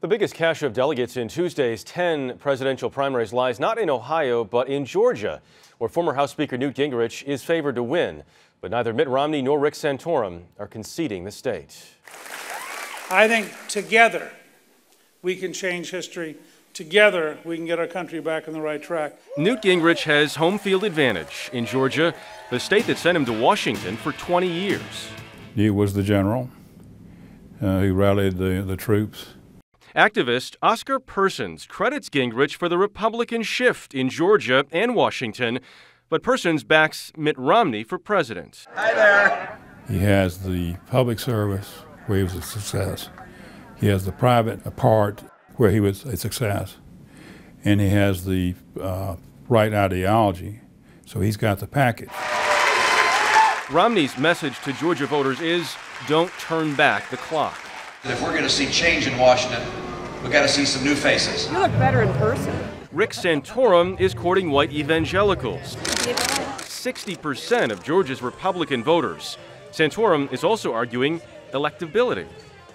The biggest cache of delegates in Tuesday's 10 presidential primaries lies not in Ohio, but in Georgia, where former House Speaker Newt Gingrich is favored to win. But neither Mitt Romney nor Rick Santorum are conceding the state. I think together we can change history. Together we can get our country back on the right track. Newt Gingrich has home field advantage in Georgia, the state that sent him to Washington for 20 years. Newt was the general. He rallied the troops. Activist Oscar Persons credits Gingrich for the Republican shift in Georgia and Washington, but Persons backs Mitt Romney for president. Hi there. He has the public service where he was a success. He has the private part where he was a success. And he has the right ideology, so he's got the package. Romney's message to Georgia voters is, don't turn back the clock. If we're going to see change in Washington, we've got to see some new faces. You look better in person. Rick Santorum is courting white evangelicals, 60% of Georgia's Republican voters. Santorum is also arguing electability.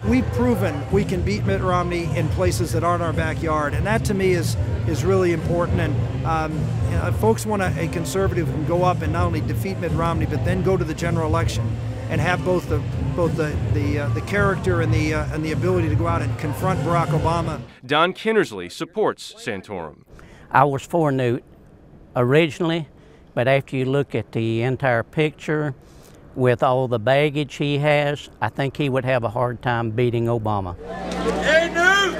We've proven we can beat Mitt Romney in places that aren't our backyard, and that to me is really important. And folks want a conservative who can go up and not only defeat Mitt Romney, but then go to the general election and have both the character and the ability to go out and confront Barack Obama. Don Kinnersley supports Santorum. I was for Newt originally, but after you look at the entire picture, with all the baggage he has, I think he would have a hard time beating Obama. Hey, Newt!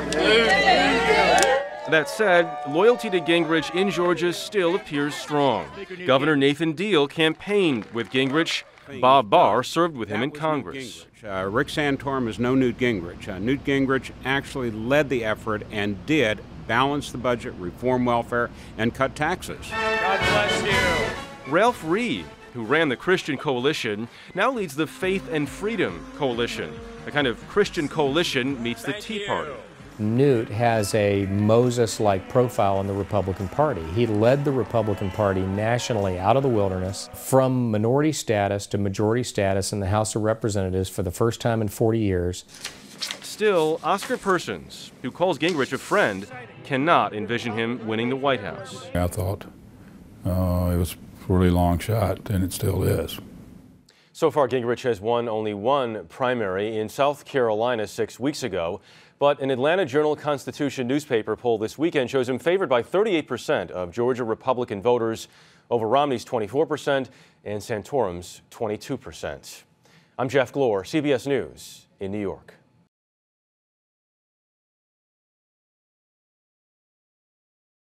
That said, loyalty to Gingrich in Georgia still appears strong. Governor Nathan Deal campaigned with Gingrich. Bob Barr served with him in Congress. Rick Santorum is no Newt Gingrich. Newt Gingrich actually led the effort and did balance the budget, reform welfare, and cut taxes. God bless you. Ralph Reed, who ran the Christian Coalition, now leads the Faith and Freedom Coalition, a kind of Christian coalition meets the Tea Party. Newt has a Moses-like profile in the Republican Party. He led the Republican Party nationally out of the wilderness from minority status to majority status in the House of Representatives for the first time in 40 years. Still, Oscar Persons, who calls Gingrich a friend, cannot envision him winning the White House. I thought it was a really long shot, and it still is. So far, Gingrich has won only one primary in South Carolina 6 weeks ago. But an Atlanta Journal-Constitution newspaper poll this weekend shows him favored by 38% of Georgia Republican voters over Romney's 24% and Santorum's 22%. I'm Jeff Glor, CBS News in New York.